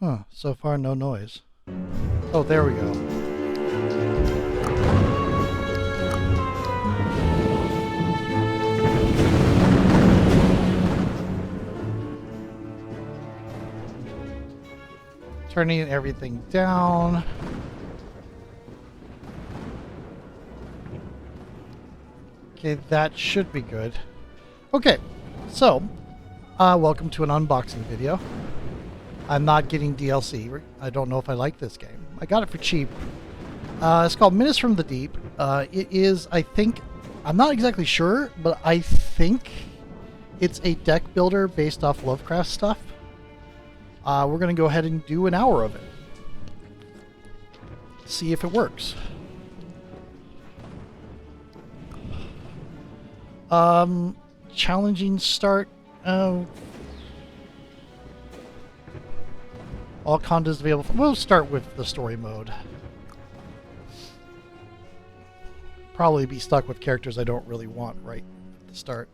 Huh, so far no noise. Oh, there we go. Turning everything down. Okay, that should be good. Okay, so, welcome to an unboxing video. I'm not getting DLC. I don't know if I like this game. I got it for cheap. It's called Menace from the Deep. It is, I think, I'm not exactly sure, but I think it's a deck builder based off Lovecraft stuff. We're going to go ahead and do an hour of it. See if it works. Challenging start. All content available. We'll start with the story mode. Probably be stuck with characters I don't really want right at the start.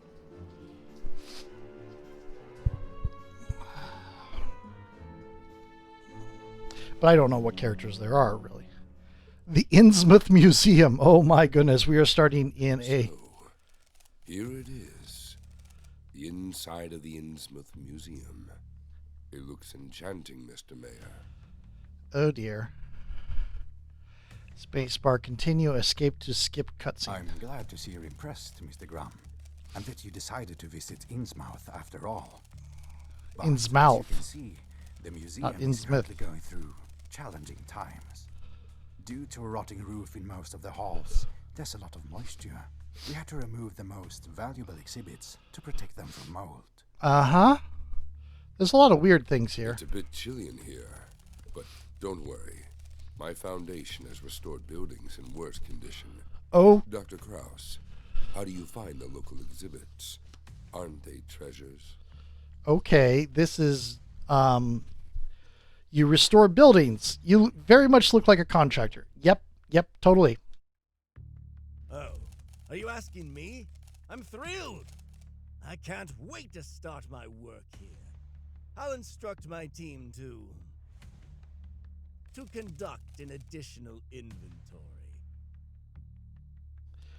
But I don't know what characters there are, really. The Innsmouth Museum. Oh my goodness, we are starting in a... So, here it is. The inside of the Innsmouth Museum. It looks enchanting, Mr. Mayor. Oh dear. Spacebar continue, escape to skip cutscene. I'm glad to see you're impressed, Mr. Graham, and that you decided to visit Innsmouth after all. But Innsmouth. as you can see, the museum is currently going through challenging times. Due to a rotting roof in most of the halls, there's a lot of moisture. We had to remove the most valuable exhibits to protect them from mold. Uh-huh. There's a lot of weird things here. It's a bit chilly in here, but don't worry. My foundation has restored buildings in worse condition. Oh. Dr. Krauss, how do you find the local exhibits? Aren't they treasures? Okay, this is, you restore buildings. You very much look like a contractor. Yep, totally. Oh, are you asking me? I'm thrilled. I can't wait to start my work here. I'll instruct my team to conduct an additional inventory.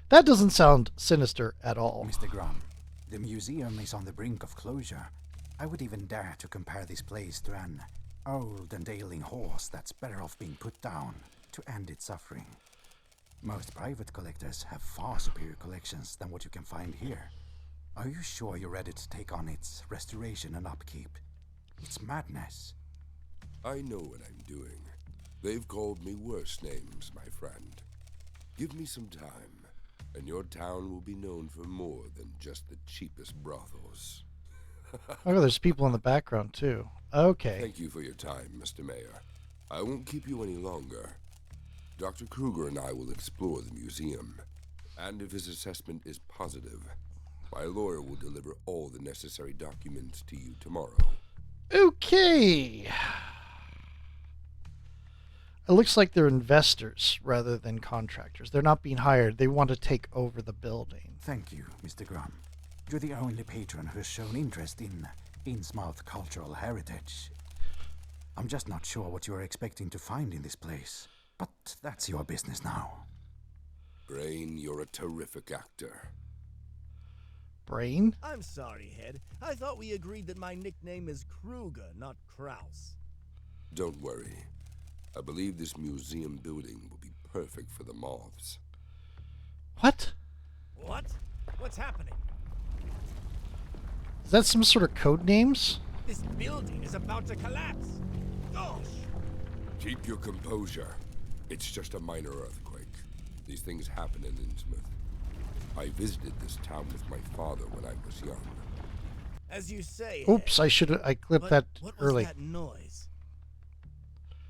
That doesn't sound sinister at all. Mr. Graham, the museum is on the brink of closure. I would even dare to compare this place to an old and ailing horse that's better off being put down to end its suffering. Most private collectors have far superior collections than what you can find here. Are you sure you're ready to take on its restoration and upkeep? It's madness. I know what I'm doing. They've called me worse names, my friend. Give me some time, and your town will be known for more than just the cheapest brothels. Oh, there's people in the background, too. Okay. Thank you for your time, Mr. Mayor. I won't keep you any longer. Dr. Kruger and I will explore the museum, and if his assessment is positive, my lawyer will deliver all the necessary documents to you tomorrow. Okay. It looks like they're investors rather than contractors. They're not being hired. They want to take over the building. Thank you, Mr. Graham. You're the only patron who has shown interest in Innsmouth cultural heritage. I'm just not sure what you're expecting to find in this place, but that's your business now. Brain, you're a terrific actor. Brain? I'm sorry, Head. I thought we agreed that my nickname is Kruger, not Kraus. Don't worry. I believe this museum building will be perfect for the moths. What? What? What's happening? Is that some sort of code names? This building is about to collapse. Gosh! Keep your composure. It's just a minor earthquake. These things happen in Innsmouth. I visited this town with my father when I was young. As you say, Oops, I clipped that what early. was that noise?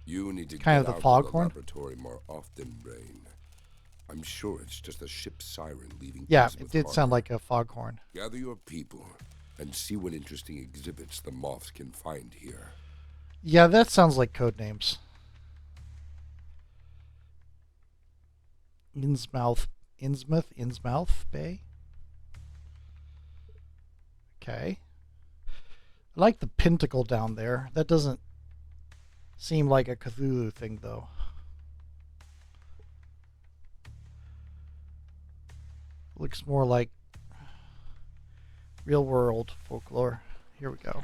You need to Kind get of the out foghorn? the laboratory more often, Brain. I'm sure it's just a ship siren leaving. Yeah, Innsmouth it did Harbor. sound like a foghorn. Gather your people and see what interesting exhibits the moths can find here. Yeah, that sounds like code names. Innsmouth Bay. Okay. I like the pentacle down there. That doesn't seem like a Cthulhu thing, though. Looks more like real world folklore. Here we go.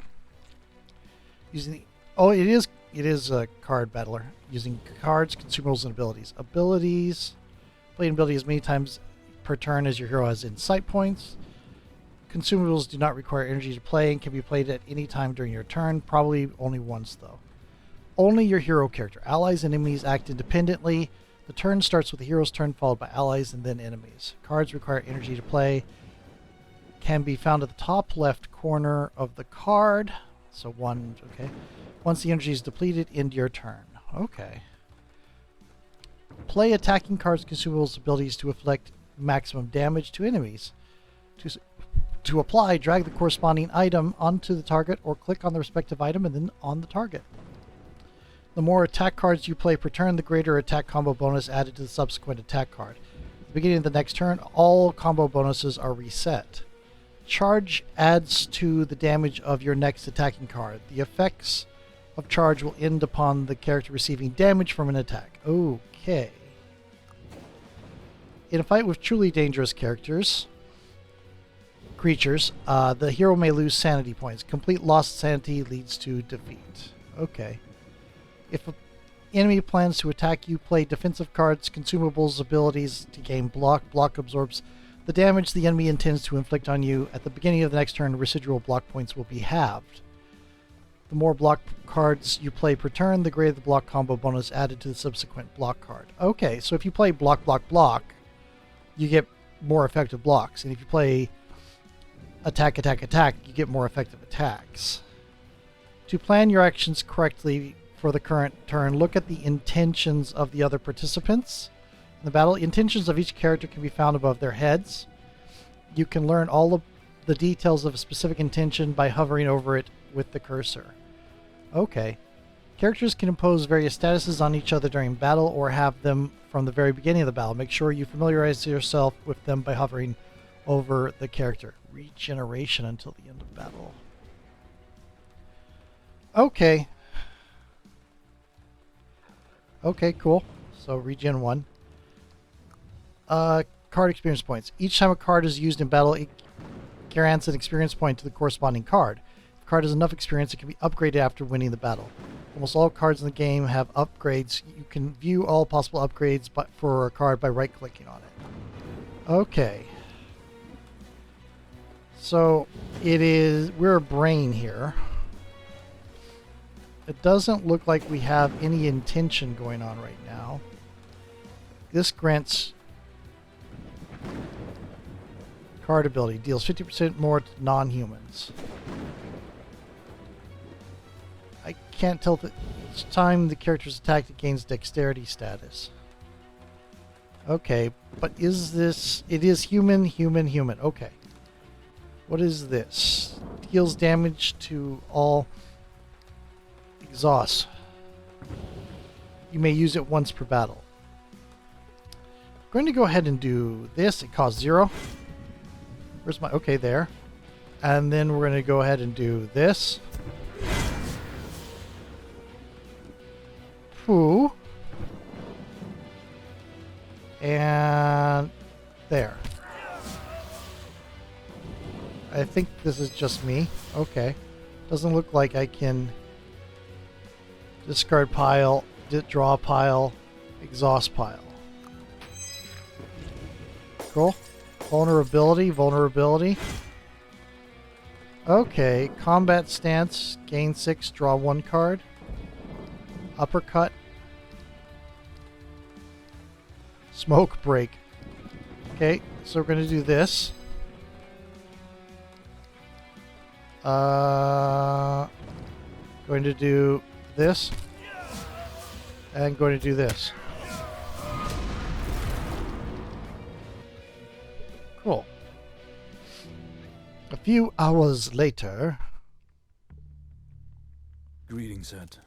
Using the, oh, it is a card battler. Using cards, consumables, and abilities. Abilities. Playing ability as many times per turn as your hero has insight points. Consumables do not require energy to play and can be played at any time during your turn. Probably only once, though. Only your hero character. Allies and enemies act independently. The turn starts with the hero's turn, followed by allies and then enemies. Cards require energy to play. Can be found at the top left corner of the card. So one, okay. Once the energy is depleted, end your turn. Okay. Play attacking cards, consumables, abilities to inflict maximum damage to enemies. To apply, drag the corresponding item onto the target or click on the respective item and then on the target. The more attack cards you play per turn, the greater attack combo bonus added to the subsequent attack card. At the beginning of the next turn, all combo bonuses are reset. Charge adds to the damage of your next attacking card. The effects of charge will end upon the character receiving damage from an attack. Okay. In a fight with truly dangerous creatures, the hero may lose sanity points. Complete lost sanity leads to defeat. Okay. If an enemy plans to attack you, play defensive cards, consumables, abilities to gain block. Block absorbs the damage the enemy intends to inflict on you. At the beginning of the next turn, residual block points will be halved. The more block cards you play per turn, the greater the block combo bonus added to the subsequent block card. Okay, so if you play block, block, block, you get more effective blocks. And if you play attack, attack, attack, you get more effective attacks. To plan your actions correctly for the current turn, look at the intentions of the other participants. In the battle, intentions of each character can be found above their heads. You can learn all of the details of a specific intention by hovering over it with the cursor. Okay. Characters can impose various statuses on each other during battle or have them from the very beginning of the battle. Make sure you familiarize yourself with them by hovering over the character. Regeneration until the end of battle. Okay. Okay, cool. So regen 1. Card experience points. Each time a card is used in battle, it grants an experience point to the corresponding card. If the card has enough experience, it can be upgraded after winning the battle. Almost all cards in the game have upgrades. You can view all possible upgrades for a card by right-clicking on it. Okay. So we're a brain here. It doesn't look like we have any intention going on right now. This grants card ability. Deals 50% more to non-humans. I can't tell that each time the character is attacked, it gains dexterity status. Okay, but is this... It is human, human, human. Okay. What is this? Deals damage to all... Exhaust. You may use it once per battle. I'm going to go ahead and do this. It costs 0. Where's my... Okay, there. And then we're going to go ahead and do this. Poo. And there. I think this is just me. Okay. Doesn't look like I can discard pile, draw pile, exhaust pile. Cool. Vulnerability, vulnerability. Okay, combat stance, gain 6, draw 1 card. Uppercut. Smoke break. Okay, so we're going to do this. Going to do this. And going to do this. Cool. A few hours later. Greetings, Ed.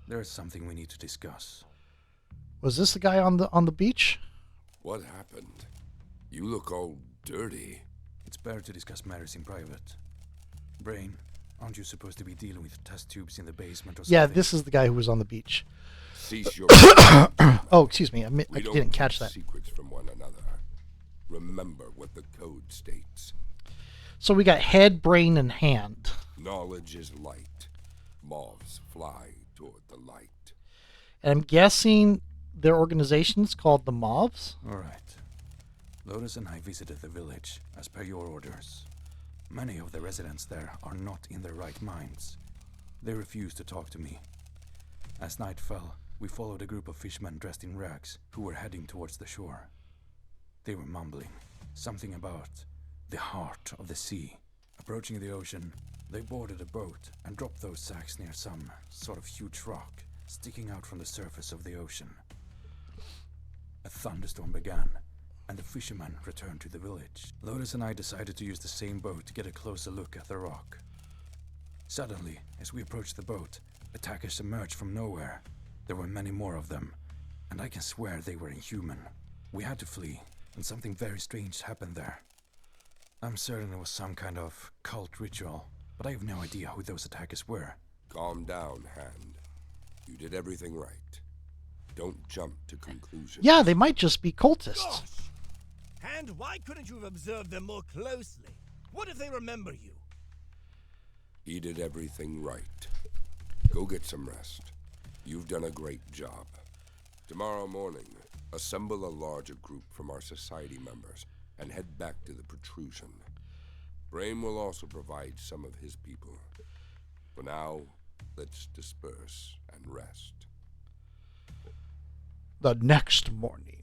There's something we need to discuss. Was this the guy on the beach? What happened? You look all dirty. It's better to discuss matters in private. Brain, Aren't you supposed to be dealing with test tubes in the basement or something? Yeah, this is the guy who was on the beach. Cease your. Oh, excuse me. I We don't didn't catch keep that. secrets from one another. Remember what the code states. So we got head, brain, and hand. Knowledge is light. Moths fly toward the light. And I'm guessing their organization's called the Mobs. All right. Lotus and I visited the village, as per your orders. Many of the residents there are not in their right minds. They refused to talk to me. As night fell, we followed a group of fishermen dressed in rags who were heading towards the shore. They were mumbling something about the heart of the sea. Approaching the ocean, they boarded a boat and dropped those sacks near some sort of huge rock sticking out from the surface of the ocean. A thunderstorm began, and the fishermen returned to the village. Lotus and I decided to use the same boat to get a closer look at the rock. Suddenly, as we approached the boat, attackers emerged from nowhere. There were many more of them, and I can swear they were inhuman. We had to flee, and something very strange happened there. I'm certain it was some kind of cult ritual, but I have no idea who those attackers were. Calm down, Hand. You did everything right. Don't jump to conclusions. Yeah, they might just be cultists. Gosh! And why couldn't you have observed them more closely? What if they remember you? He did everything right. Go get some rest. You've done a great job. Tomorrow morning, assemble a larger group from our society members and head back to the protrusion. Brame will also provide some of his people. For now, let's disperse and rest. The next morning.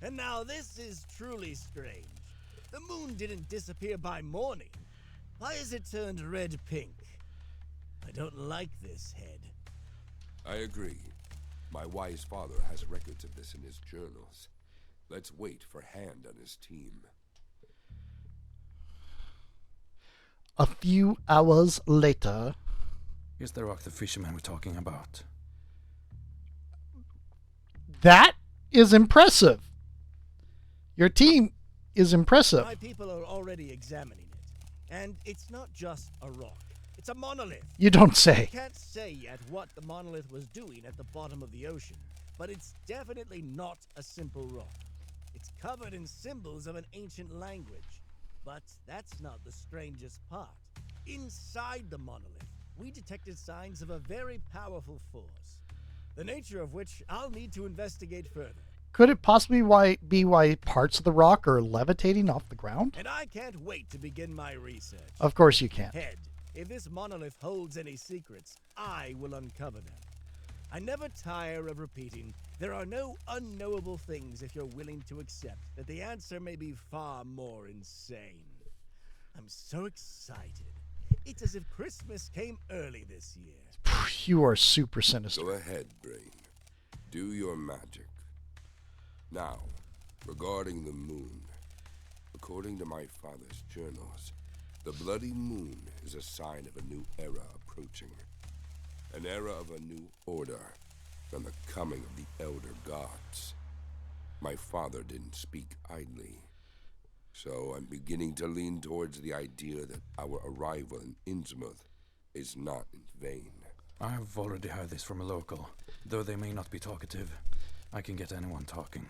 And now this is truly strange. The moon didn't disappear by morning. Why is it turned red-pink? I don't like this, Head. I agree. My wise father has records of this in his journals. Let's wait for Hand and his team. A few hours later. Here's the rock the fishermen were talking about. That is impressive. Your team is impressive. My people are already examining it. And it's not just a rock. It's a monolith. You don't I say. can't say yet what the monolith was doing at the bottom of the ocean, but it's definitely not a simple rock. It's covered in symbols of an ancient language. But that's not the strangest part. Inside the monolith, we detected signs of a very powerful force, the nature of which I'll need to investigate further. Could it possibly be why parts of the rock are levitating off the ground? And I can't wait to begin my research. Of course you can. Head, if this monolith holds any secrets, I will uncover them. I never tire of repeating, there are no unknowable things if you're willing to accept that the answer may be far more insane. I'm so excited. It's as if Christmas came early this year. You are super sinister. Go ahead, Brain. Do your magic. Now, regarding the moon, according to my father's journals, the bloody moon is a sign of a new era approaching. An era of a new order, and the coming of the elder gods. My father didn't speak idly, so I'm beginning to lean towards the idea that our arrival in Innsmouth is not in vain. I've already heard this from a local. Though they may not be talkative, I can get anyone talking.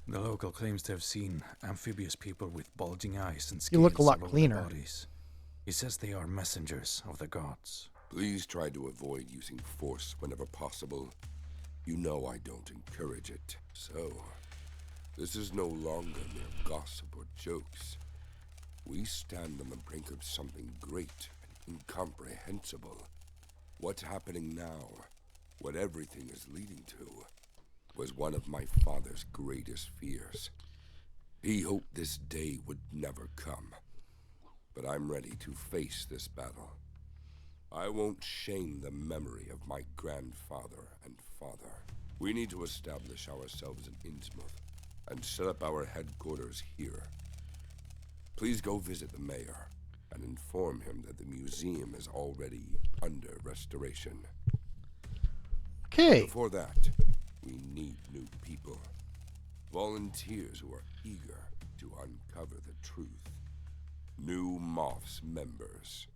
The local claims to have seen amphibious people with bulging eyes and scales You look a lot all over cleaner. their bodies. He says they are messengers of the gods. Please try to avoid using force whenever possible. You know I don't encourage it. So, this is no longer mere gossip or jokes. We stand on the brink of something great and incomprehensible. What's happening now, what everything is leading to, was one of my father's greatest fears. He hoped this day would never come. But I'm ready to face this battle. I won't shame the memory of my grandfather and father. We need to establish ourselves in Innsmouth and set up our headquarters here. Please go visit the mayor and inform him that the museum is already under restoration. Okay. Before that, we need new people. Volunteers who are eager to uncover the truth. New Moth's members.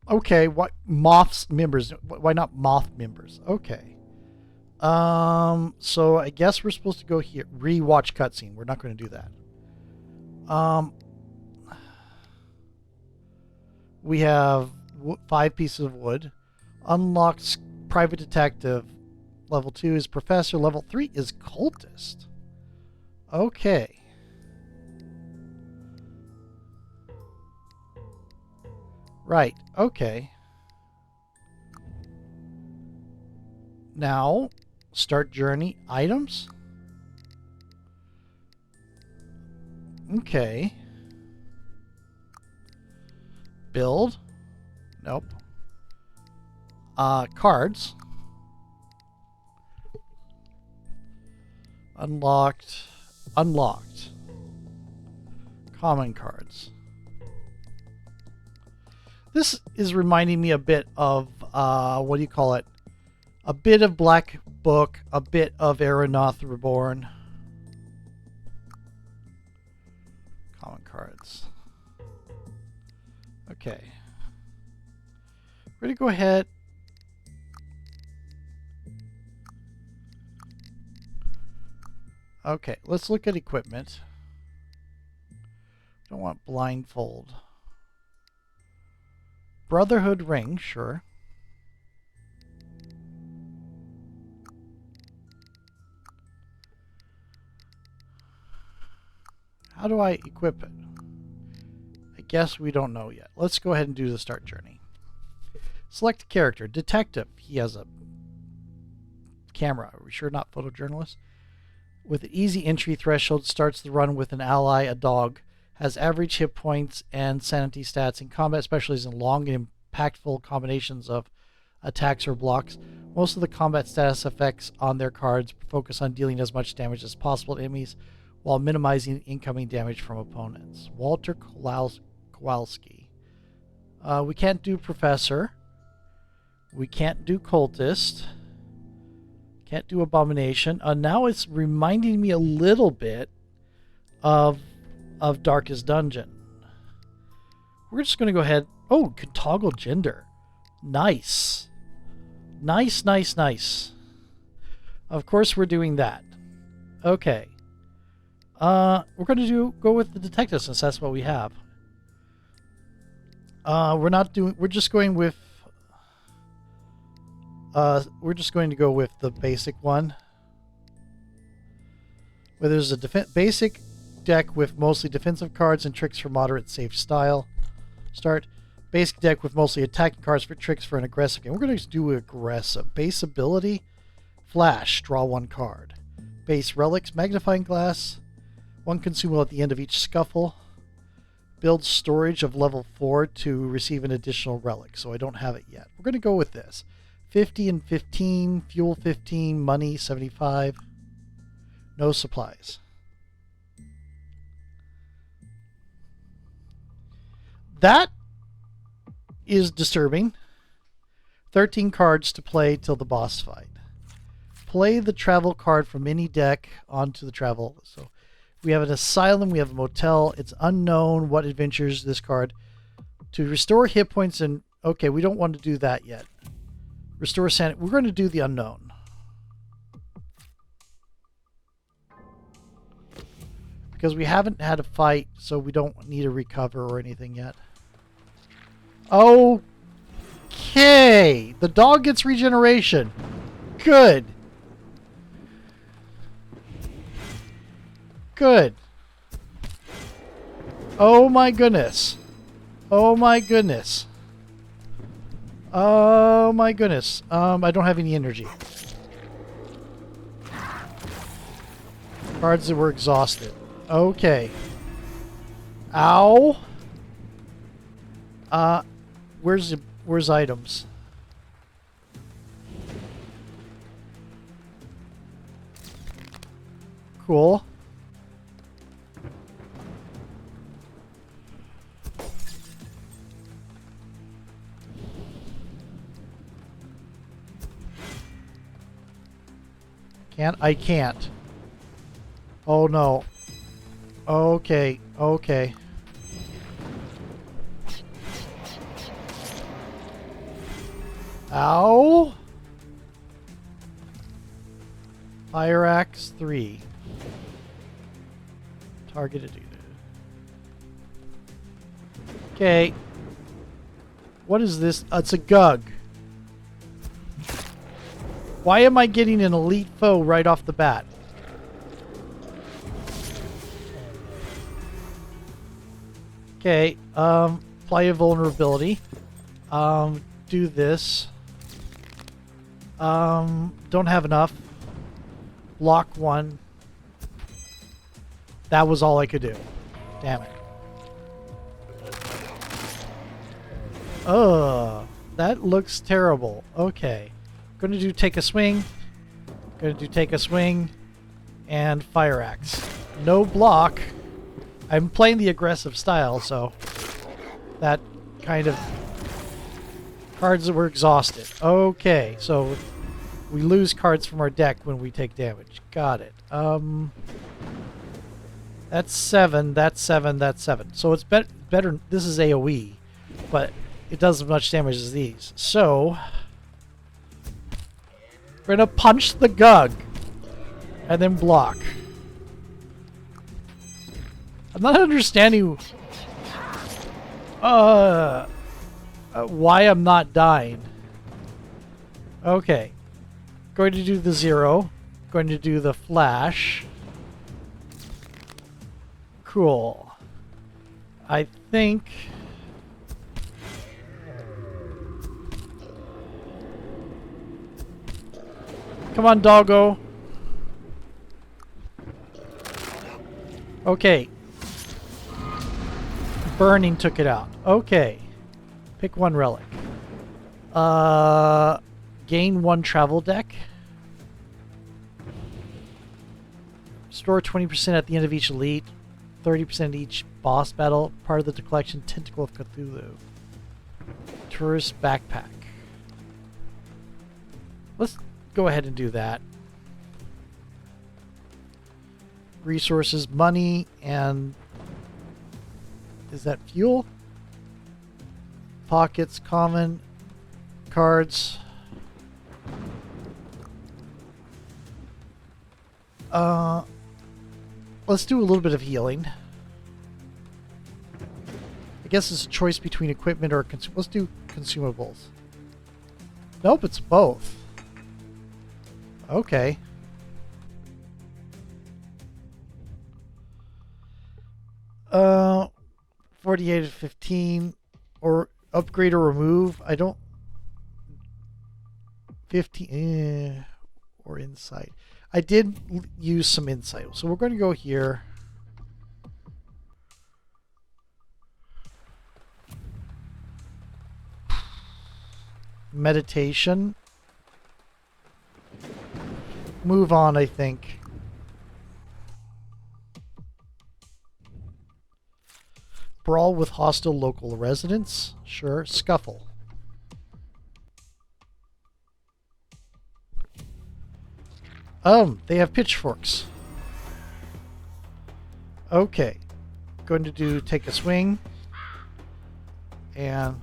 Okay, what Moth's members? Why not Moth members? Okay. So I guess we're supposed to go here. Rewatch cutscene. We're not going to do that. We have 5 pieces of wood. Unlocks private detective. Level 2 is professor. Level 3 is cultist. Okay. Right. Okay. Now, start journey items. Okay. Build. Nope. Cards. Unlocked. Unlocked. Common cards. This is reminding me a bit of, what do you call it? A bit of Black Book, a bit of Aeronaut Reborn. Common cards. Okay. We're going to go ahead. Okay, let's look at equipment. Don't want blindfold. Brotherhood ring, sure. How do I equip it? I guess we don't know yet. Let's go ahead and do the start journey. Select a character. Detective. He has a camera. Are we sure not photojournalist? With an easy entry threshold, starts the run with an ally, a dog. Has average hit points and sanity stats. In combat specialties in long and impactful combinations of attacks or blocks. Most of the combat status effects on their cards focus on dealing as much damage as possible to enemies while minimizing incoming damage from opponents. Walter Kowalski. We can't do Professor. We can't do Cultist. Can't do Abomination. Now it's reminding me a little bit of Darkest Dungeon. We're just going to go ahead. Oh, can toggle gender. Nice. Nice, nice, nice. Of course we're doing that. Okay. We're going to go with the detective since that's what we have. We're just going with we're just going to go with the basic one. Where there's a basic deck with mostly defensive cards and tricks for moderate safe style. Start. Basic deck with mostly attacking cards for tricks for an aggressive game. We're going to do aggressive. Base ability. Flash. Draw 1 card. Base relics. Magnifying glass. 1 consumable at the end of each scuffle. Build storage of level 4 to receive an additional relic. So I don't have it yet. We're going to go with this. 50 and 15. Fuel 15. Money 75. No supplies. That is disturbing. 13 cards to play till the boss fight. Play the travel card from any deck onto the travel. So we have an asylum, we have a motel. It's unknown what adventures this card. To restore hit points and... Okay, we don't want to do that yet. Restore sanity. We're going to do the unknown. Because we haven't had a fight, so we don't need to recover or anything yet. Okay. The dog gets regeneration. Good. Good. Oh my goodness. Oh my goodness. Oh my goodness. I don't have any energy. Cards that were exhausted. Okay. Ow. Where's items? Cool. I can't. Oh no. Okay, okay. Ow! Fire Axe 3. Targeted. Okay. What is this? It's a Gug. Why am I getting an elite foe right off the bat? Okay, apply a vulnerability. Do this. Don't have enough. Block 1. That was all I could do. Damn it. That looks terrible. Okay. Gonna do take a swing. Gonna do take a swing. And fire axe. No block. I'm playing the aggressive style, so that kind of cards that were exhausted. Okay, so we lose cards from our deck when we take damage. Got it. That's 7, that's 7, that's 7. So it's better. This is AoE, but it does as much damage as these. So we're gonna punch the Gug and then block. I'm not understanding why I'm not dying. Okay. Going to do the 0. Going to do the flash. Cool. I think... Come on, doggo. Okay. Burning took it out. Okay. Pick one relic. Gain 1 travel deck. Store 20% at the end of each elite. 30% each boss battle. Part of the collection Tentacle of Cthulhu. Tourist backpack. Let's go ahead and do that. Resources, money, and... Is that fuel? Pockets, common, cards. Let's do a little bit of healing. I guess it's a choice between equipment or let's do consumables. Nope, it's both. Okay. Uh, 48 to 15, or upgrade or remove. I don't. 15 or insight. I did use some insight, so we're going to go here. Meditation. Move on, I think. Brawl with hostile local residents. Sure. Scuffle. They have pitchforks. Okay. Going to do take a swing. And...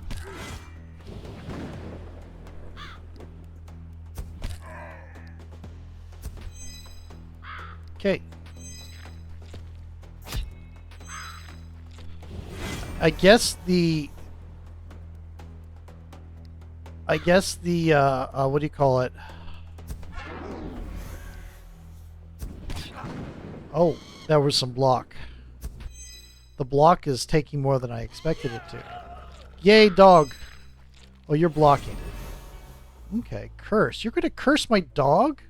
Okay. I guess the what do you call it? Oh, there was some block. The block is taking more than I expected it to. Yay, dog. Oh, you're blocking. Okay, curse. You're going to curse my dog?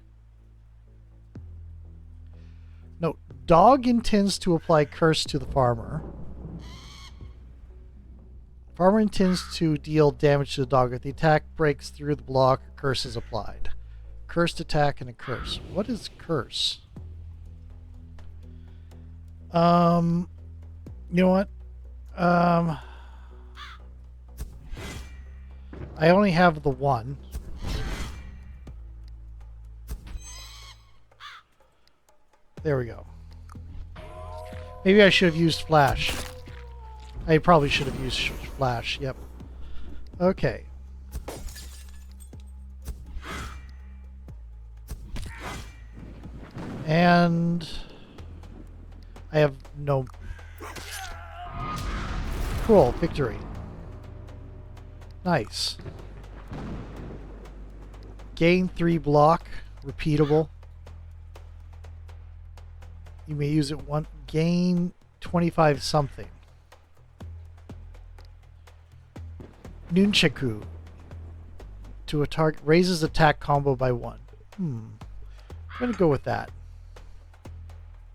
No, dog intends to apply curse to the farmer. Farmer intends to deal damage to the dog. If the attack breaks through the block, a curse is applied. Cursed attack and a curse. What is curse? You know what? I only have the one. There we go. Maybe I should have used flash. I probably should have used flash. Yep. Okay. And I have no... Cool, victory. Nice. Gain 3 block, repeatable. You may use it one. Gain 25 something. Nunchaku. To a target, raises attack combo by 1. I'm gonna go with that.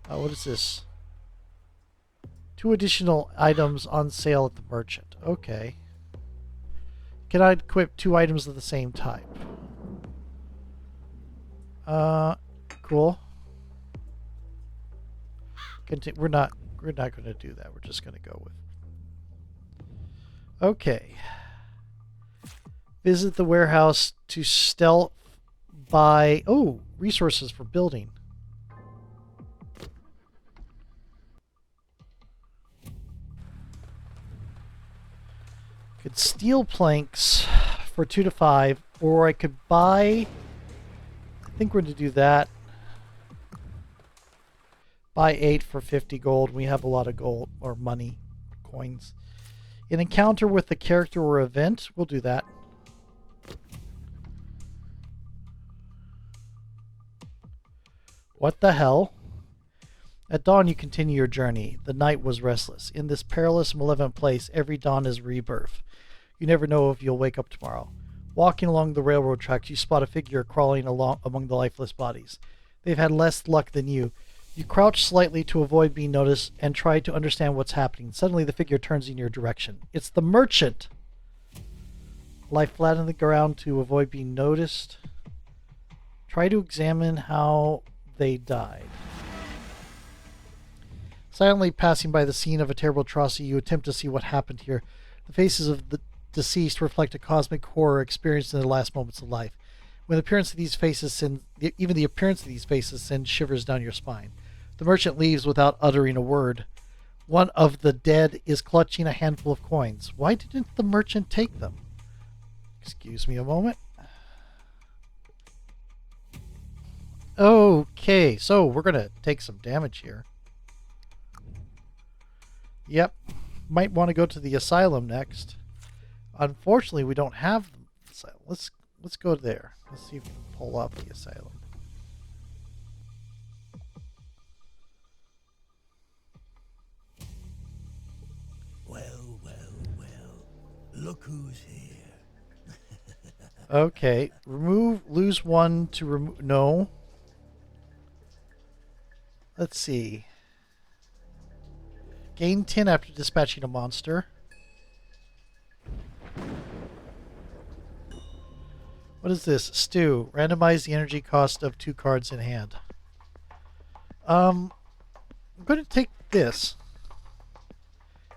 What is this? 2 additional items on sale at the merchant. Okay. Can I equip 2 items of the same type? Cool. We're not going to do that. We're just going to go with. Okay. Visit the warehouse to stealth buy resources for building. Could steal planks for 2 to 5, or I could buy. I think we're going to do that. Buy 8 for 50 gold. We have a lot of gold or money, coins. An encounter with the character or event. We'll do that. What the hell? At dawn, you continue your journey. The night was restless. In this perilous, malevolent place, every dawn is rebirth. You never know if you'll wake up tomorrow. Walking along the railroad tracks, you spot a figure crawling along among the lifeless bodies. They've had less luck than you. You crouch slightly to avoid being noticed and try to understand what's happening. Suddenly, the figure turns in your direction. It's the merchant! Lie flat on the ground to avoid being noticed. Try to examine how they died. Silently passing by the scene of a terrible atrocity, you attempt to see what happened here. The faces of the deceased reflect a cosmic horror experienced in their last moments of life. When the appearance of these faces even the appearance of these faces sends shivers down your spine. The merchant leaves without uttering a word. One of the dead is clutching a handful of coins. Why didn't the merchant take them? Excuse me a moment. Okay, so we're going to take some damage here. Yep. Might want to go to the asylum next. Unfortunately, we don't have the asylum. Let's go there. Let's see if we can pull up the asylum. Well, well, well. Look who's here. Okay. Lose 1 to remove. No. Let's see. Gain 10 after dispatching a monster. What is this? Stew. Randomize the energy cost of 2 cards in hand. I'm going to take this.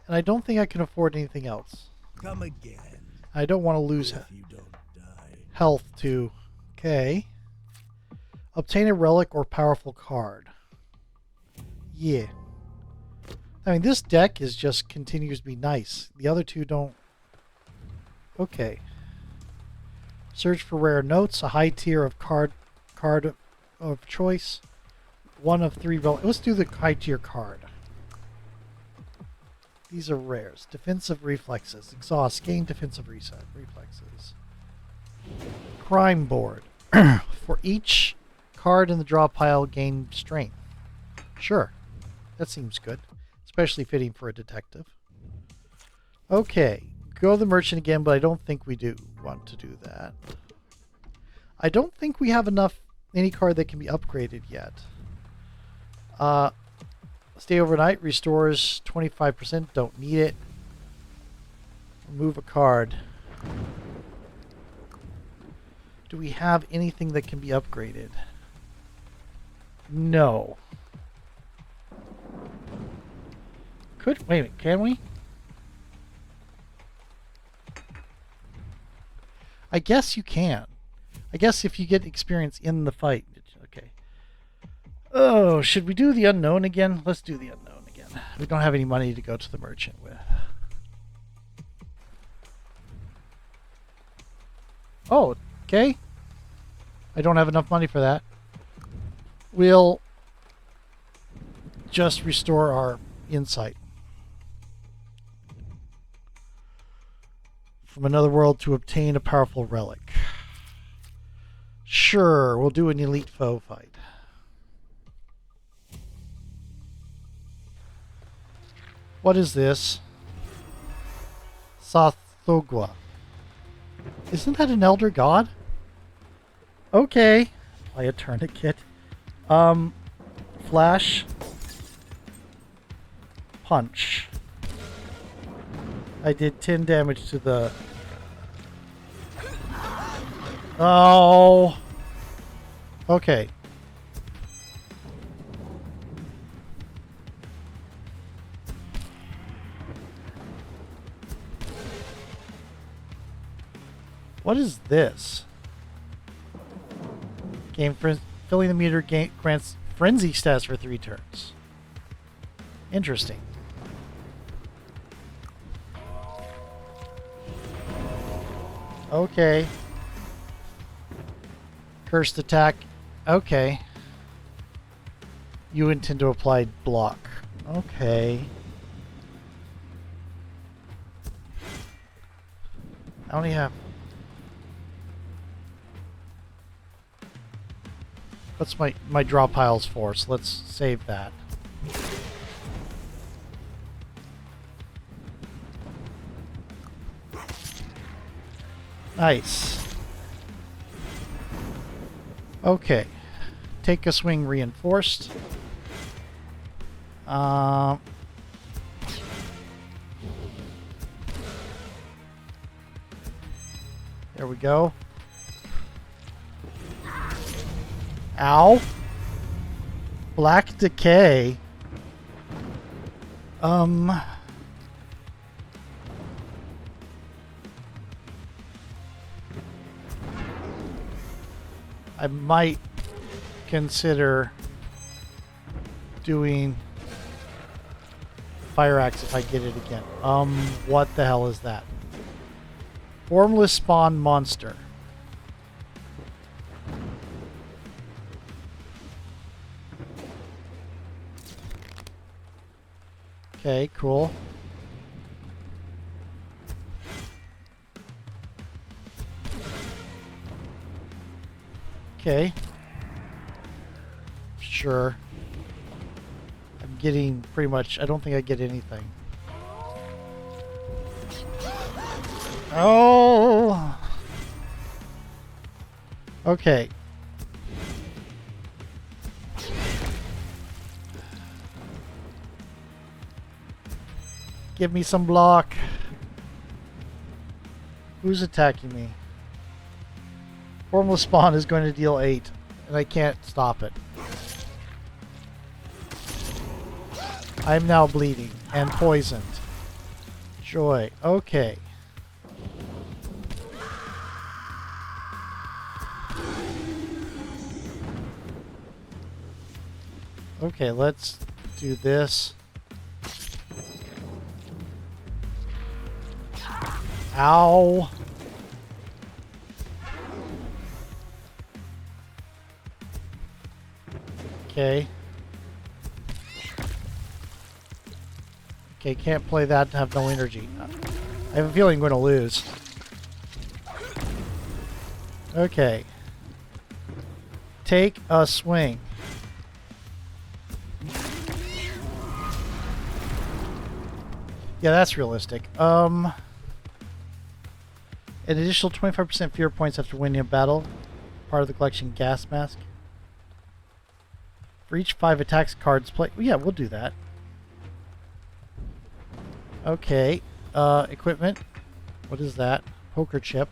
And I don't think I can afford anything else. Come again. I don't want to lose If you don't die. health too. Okay. Obtain a relic or powerful card. Yeah. I mean, this deck is just continues to be nice. The other two don't. Okay. Search for rare notes. A high tier of card of choice. 1 of 3 relics. Let's do the high tier card. These are rares. Defensive reflexes. Exhaust. Gain defensive reset. Reflexes. Crime board. For each card in the draw pile, gain strength. Sure. That seems good. Especially fitting for a detective. Okay. Go to the merchant again, but I don't think we do want to do that. I don't think we have any card that can be upgraded yet. Stay overnight, restores 25%, don't need it. Remove a card. Do we have anything that can be upgraded? No. Wait a minute, can we? I guess you can. I guess if you get experience in the fight. Okay. Oh, should we do the unknown again? Let's do the unknown again. We don't have any money to go to the merchant with. Oh, okay. I don't have enough money for that. We'll just restore our insight. From another world to obtain a powerful relic. Sure, we'll do an elite foe fight. What is this? Sathogwa. Isn't that an elder god? Okay. Buy a tourniquet. Flash. Punch. I did 10 damage to the... Oh. Okay. What is this? Filling the meter grants frenzy stats for 3 turns. Interesting. Okay. Cursed attack. Okay. You intend to apply block. Okay. I only have... What's my draw piles for? So let's save that. Nice. Okay. Take a swing reinforced. There we go. Ow. Black Decay. I might consider doing Fire Axe if I get it again. What the hell is that? Formless spawn monster. Okay, cool. Okay. Sure. I'm getting pretty much... I don't think I get anything. Oh! Okay. Give me some block. Who's attacking me? Formless spawn is going to deal 8, and I can't stop it. I'm now bleeding and poisoned. Joy. Okay. Okay, let's do this. Ow. Okay. Okay, can't play that and have no energy. I have a feeling I'm going to lose. Okay. Take a swing. Yeah, that's realistic. An additional 25% fear points after winning a battle. Part of the collection gas mask. For each 5 attacks cards play... Yeah, we'll do that. Okay. Equipment. What is that? Poker chip.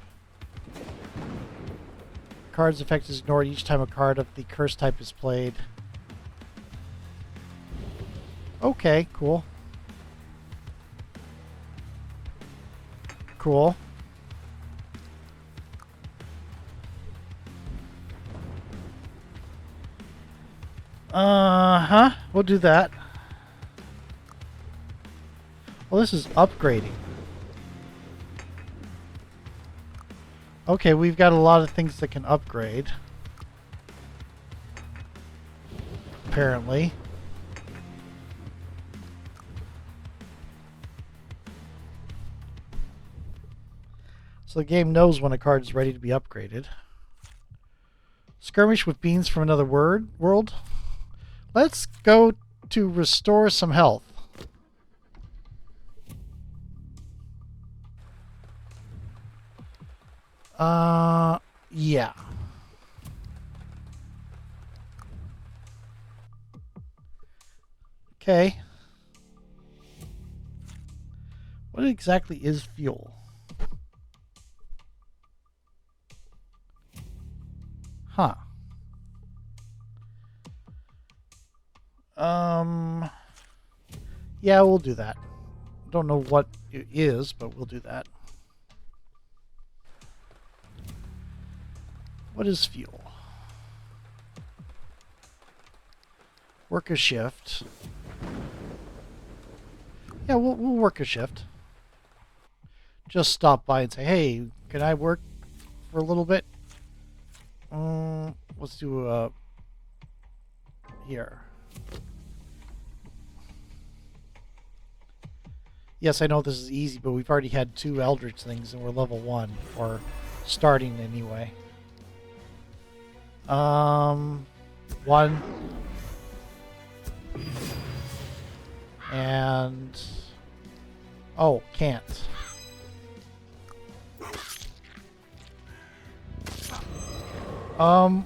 Card's effect is ignored each time a card of the curse type is played. Okay, cool. Cool. Uh-huh. We'll do that. Well, this is upgrading. Okay, we've got a lot of things that can upgrade. Apparently. So the game knows when a card is ready to be upgraded. Skirmish with beings from another world. Let's go to restore some health. Yeah. Okay. What exactly is fuel? Huh. Yeah, we'll do that. Don't know what it is, but we'll do that. What is fuel? Work a shift. Yeah, we'll work a shift. Just stop by and say, hey, can I work for a little bit? Let's do here. Yes, I know this is easy, but we've already had 2 Eldritch things and we're level 1, or starting anyway. 1. And... oh, can't.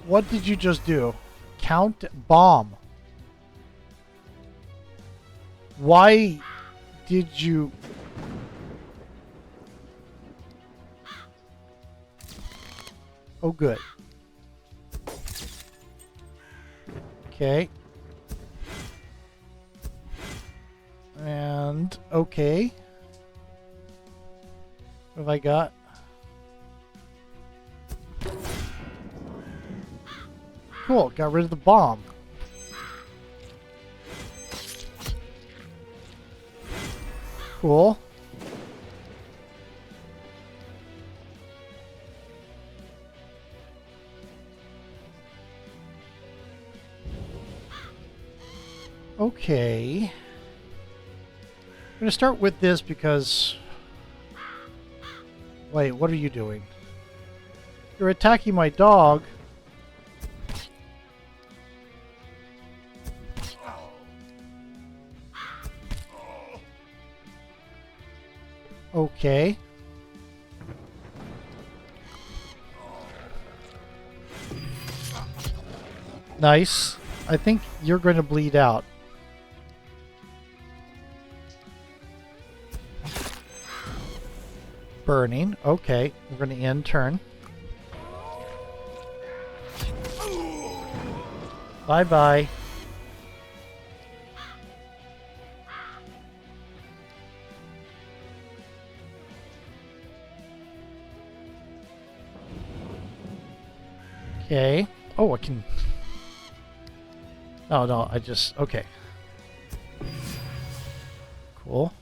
What did you just do? Count bomb. Why did you... oh, good. Okay. And, okay. What have I got? Cool, got rid of the bomb. Cool. Okay. I'm going to start with this because... wait, what are you doing? You're attacking my dog. Okay. Nice. I think you're going to bleed out. Burning. Okay. We're going to end turn. Bye-bye. Okay. Oh, I can... oh, no, I just... okay. Cool.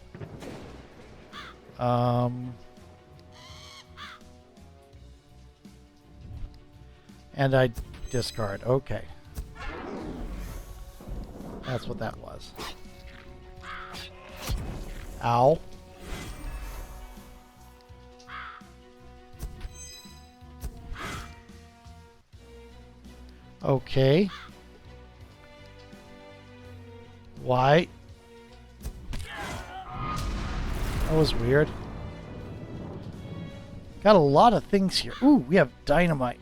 And I discard. Okay. That's what that was. Ow. Okay. Why? That was weird. Got a lot of things here. Ooh, we have dynamite.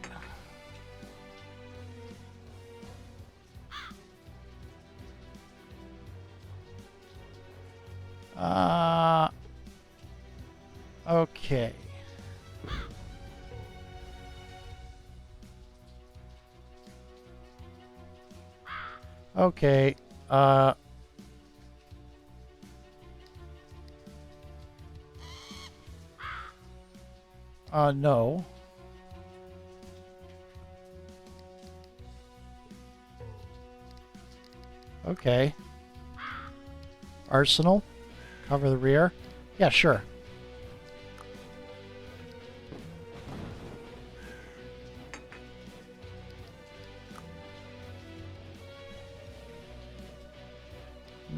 Okay. Okay. No. Okay. Arsenal. Cover the rear. Yeah, sure.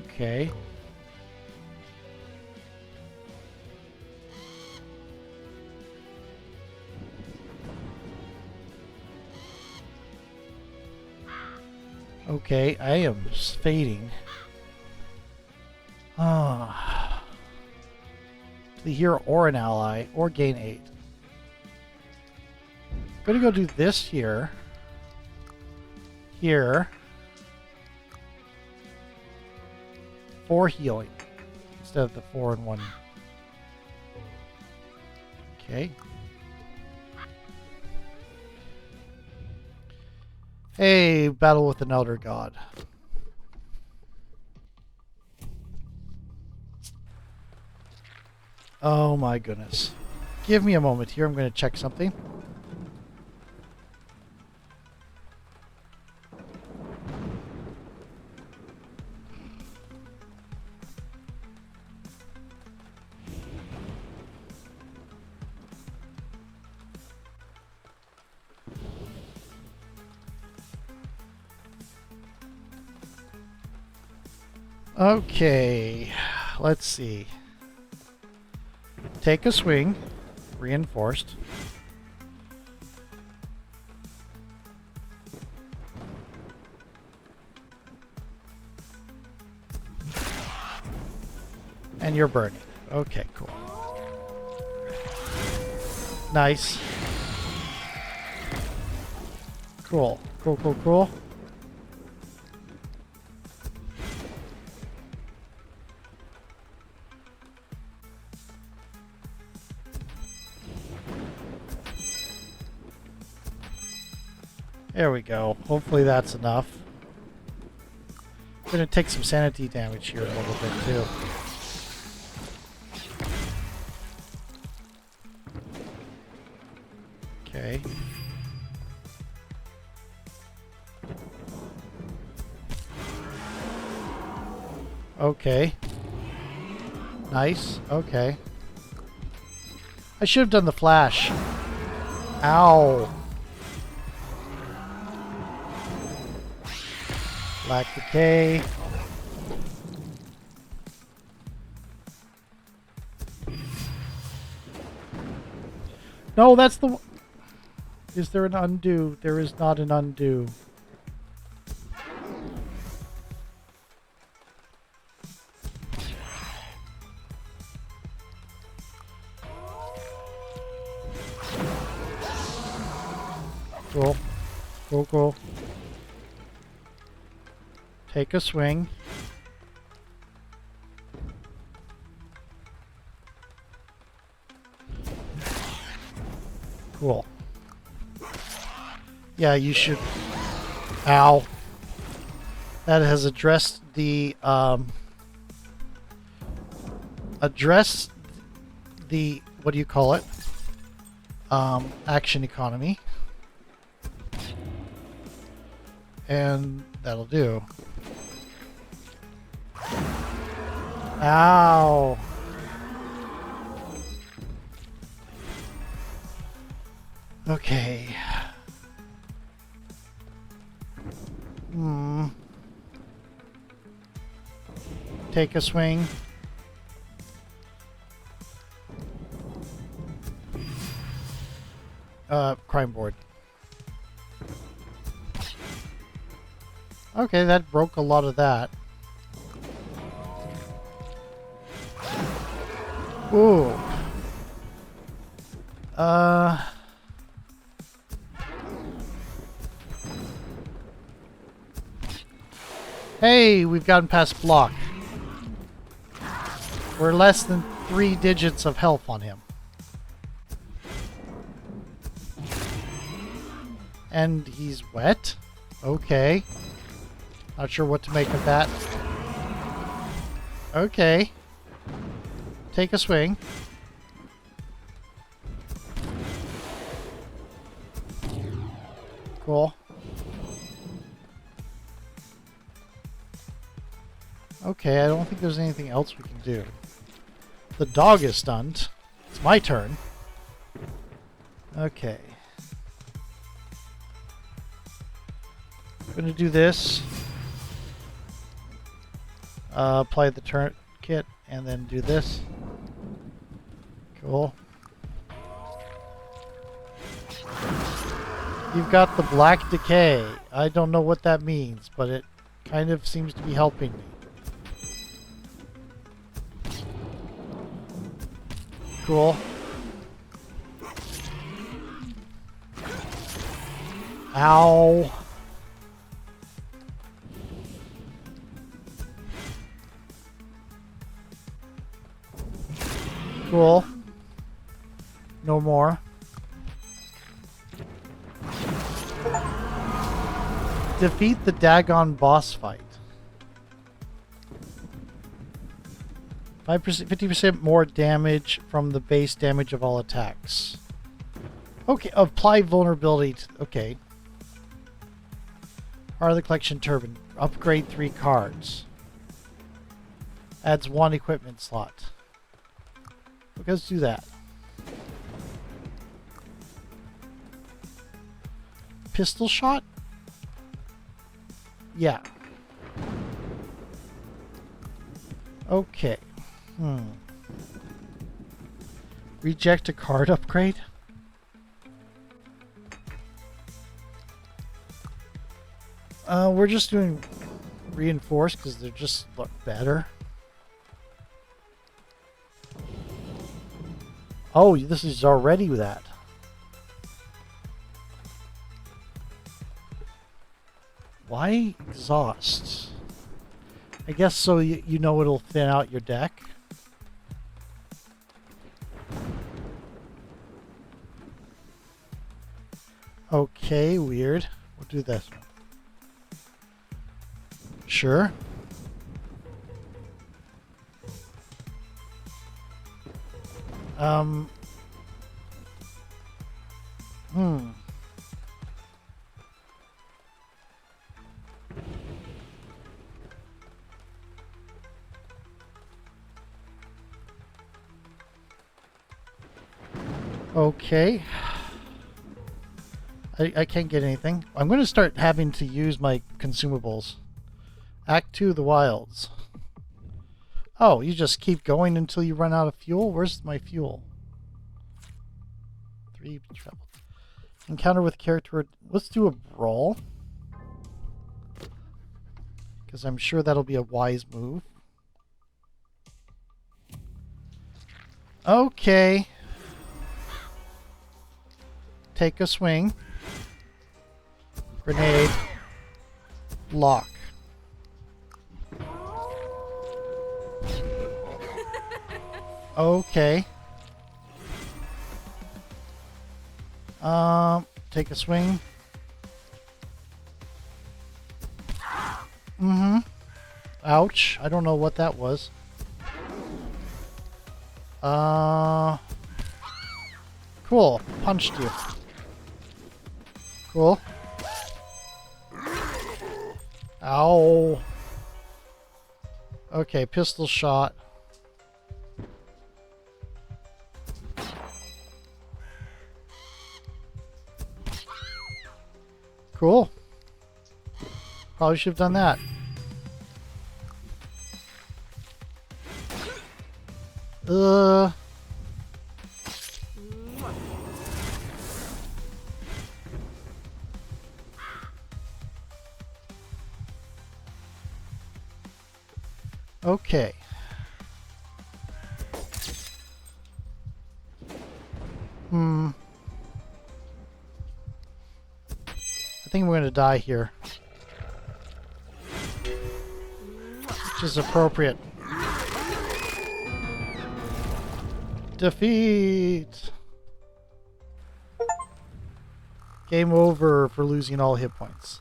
Okay. Okay, I am fading. Ah. To the hero or an ally, or gain 8. I'm gonna go do this here. Here. 4 healing. Instead of the 4 and 1. Okay. Hey, battle with an elder god. Oh my goodness. Give me a moment here. I'm going to check something. Okay, let's see. Take a swing, reinforced. And you're burning. Okay, cool. Nice. Cool, cool, cool, cool. There we go. Hopefully that's enough. I'm going to take some sanity damage here a little bit too. Okay. Okay. Nice. Okay. I should have done the flash. Ow. Black Decay. No, that's the... Is there an undo? There is not an undo. Cool. Cool, cool. Take a swing. Cool. Yeah, you should... Ow. That has addressed the, what do you call it? Action economy. And that'll do. Ow. Okay. Take a swing. Crime board. Okay, that broke a lot of that. Ooh. Hey, we've gotten past block. We're less than 3 digits of health on him. And he's wet? Okay. Not sure what to make of that. Okay. Take a swing. Cool. Okay, I don't think there's anything else we can do. The dog is stunned. It's my turn. Okay. I'm gonna do this. Apply the turret kit and then do this. Cool. You've got the black decay. I don't know what that means, but it kind of seems to be helping me. Cool. Ow. Cool. No more. Defeat the Dagon boss fight. 5%, 50% more damage from the base damage of all attacks. Okay, apply vulnerability to, okay. Part of the collection turban. Upgrade 3 cards. Adds 1 equipment slot. Okay, let's do that. Pistol shot? Yeah. Okay. Reject a card upgrade? We're just doing reinforced because they just look better. Oh, this is already that. Why exhaust? I guess so you know it'll thin out your deck. Okay, weird. We'll do this one. Sure. Okay. I can't get anything. I'm going to start having to use my consumables. Act 2, the wilds. Oh, you just keep going until you run out of fuel? Where's my fuel? 3 travel. Encounter with character. Let's do a brawl. Because I'm sure that'll be a wise move. Okay. Take a swing. Grenade. Lock. Okay. Take a swing. Ouch. I don't know what that was. Cool. Punched you. Cool. Ow. Okay, pistol shot. Cool. Probably should have done that. Okay. I think we're going to die here. Which is appropriate. Defeat! Game over for losing all hit points.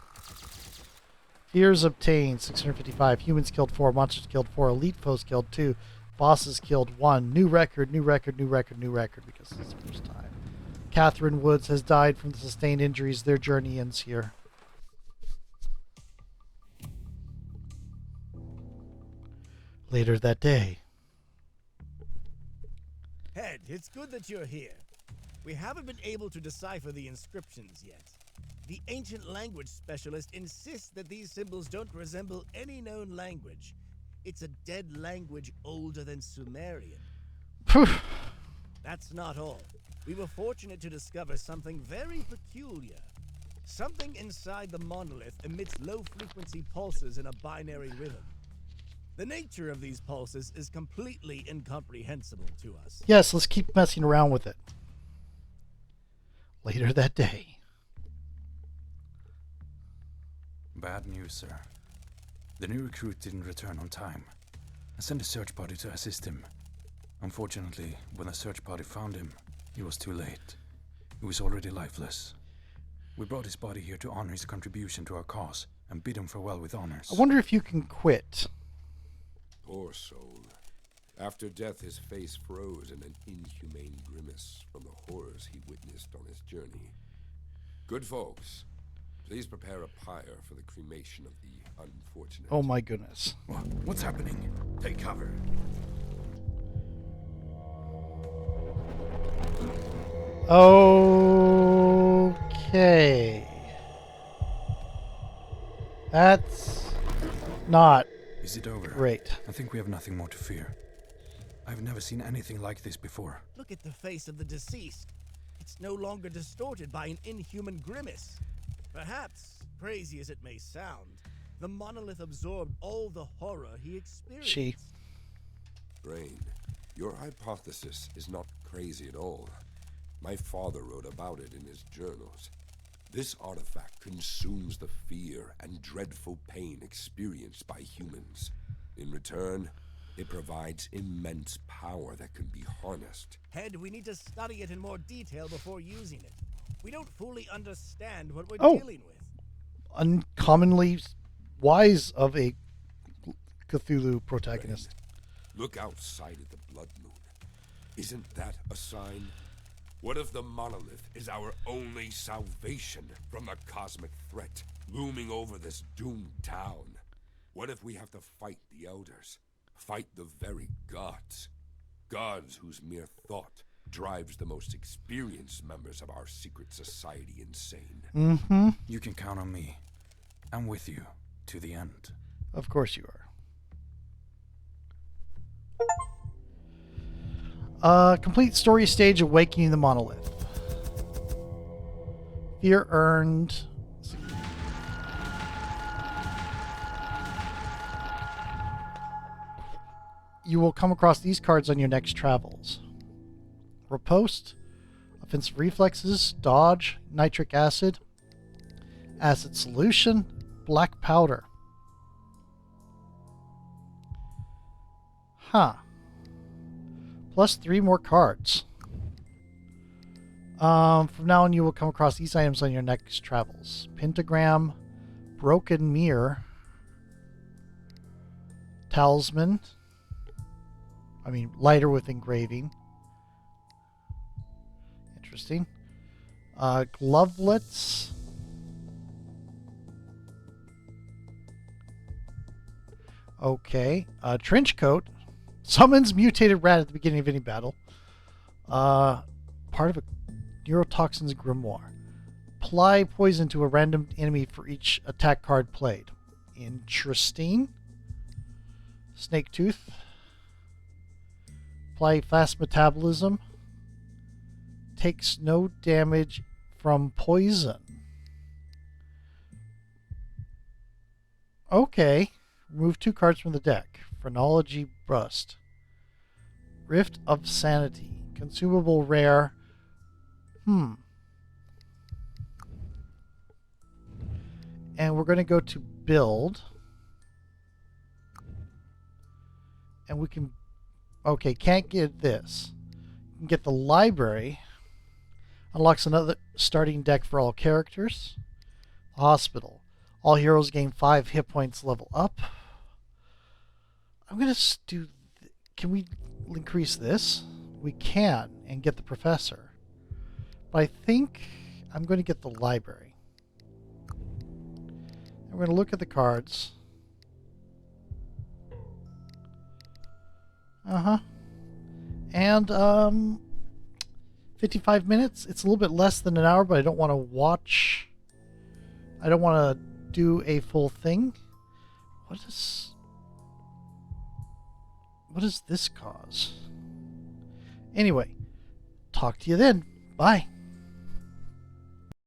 Fears obtained, 655. Humans killed 4, monsters killed 4, elite foes killed 2, bosses killed 1. New record, new record, new record, new record, because it's the first time. Catherine Woods has died from the sustained injuries. Their journey ends here. Later that day. Head, it's good that you're here. We haven't been able to decipher the inscriptions yet. The ancient language specialist insists that these symbols don't resemble any known language. It's a dead language older than Sumerian. That's not all. We were fortunate to discover something very peculiar. Something inside the monolith emits low-frequency pulses in a binary rhythm. The nature of these pulses is completely incomprehensible to us. Yes, let's keep messing around with it. Later that day. Bad news, sir. The new recruit didn't return on time. I sent a search party to assist him. Unfortunately, when the search party found him, he was too late. He was already lifeless. We brought his body here to honor his contribution to our cause and bid him farewell with honors. I wonder if you can quit. Poor soul. After death, his face froze in an inhumane grimace from the horrors he witnessed on his journey. Good folks, please prepare a pyre for the cremation of the unfortunate. Oh my goodness. What's happening? Take cover. Okay. That's not Is it over? great. I think we have nothing more to fear. I've never seen anything like this before. Look at the face of the deceased. It's no longer distorted by an inhuman grimace. Perhaps, crazy as it may sound, the monolith absorbed all the horror he experienced. Brain, your hypothesis is not crazy at all. My father wrote about it in his journals. This artifact consumes the fear and dreadful pain experienced by humans. In return, it provides immense power that can be harnessed. Head, we need to study it in more detail before using it. We don't fully understand what we're Oh. dealing with. Uncommonly wise of a Cthulhu protagonist. Look outside at the blood moon. Isn't that a sign? What if the monolith is our only salvation from the cosmic threat looming over this doomed town? What if we have to fight the elders? Fight the very gods? Gods whose mere thought drives the most experienced members of our secret society insane. Mm-hmm. You can count on me. I'm with you to the end. Of course you are. Complete story stage Awakening the Monolith. Fear earned. You will come across these cards on your next travels. Riposte, offensive reflexes, dodge, nitric acid, acid solution, black powder. Huh. Plus 3 more cards. From now on, you will come across these items on your next travels. Pentagram, broken mirror, talisman. Lighter with engraving. Interesting. Glovelets. Okay. Trench coat. Summons mutated rat at the beginning of any battle. Part of a neurotoxin's grimoire. Apply poison to a random enemy for each attack card played. Interesting. Snake tooth. Apply fast metabolism. Takes no damage from poison. Okay. Remove 2 cards from the deck. Phrenology Brust. Rift of Sanity. Consumable rare. And we're going to go to build. And we can... Okay, can't get this. You can get the library. Unlocks another starting deck for all characters. Hospital. All heroes gain 5 hit points level up. I'm going to do... Can we increase this? We can, and get the professor. But I think I'm going to get the library. I'm going to look at the cards. And 55 minutes. It's a little bit less than an hour, but I don't want to watch. I don't want to do a full thing. What does this cause? Anyway, talk to you then. Bye.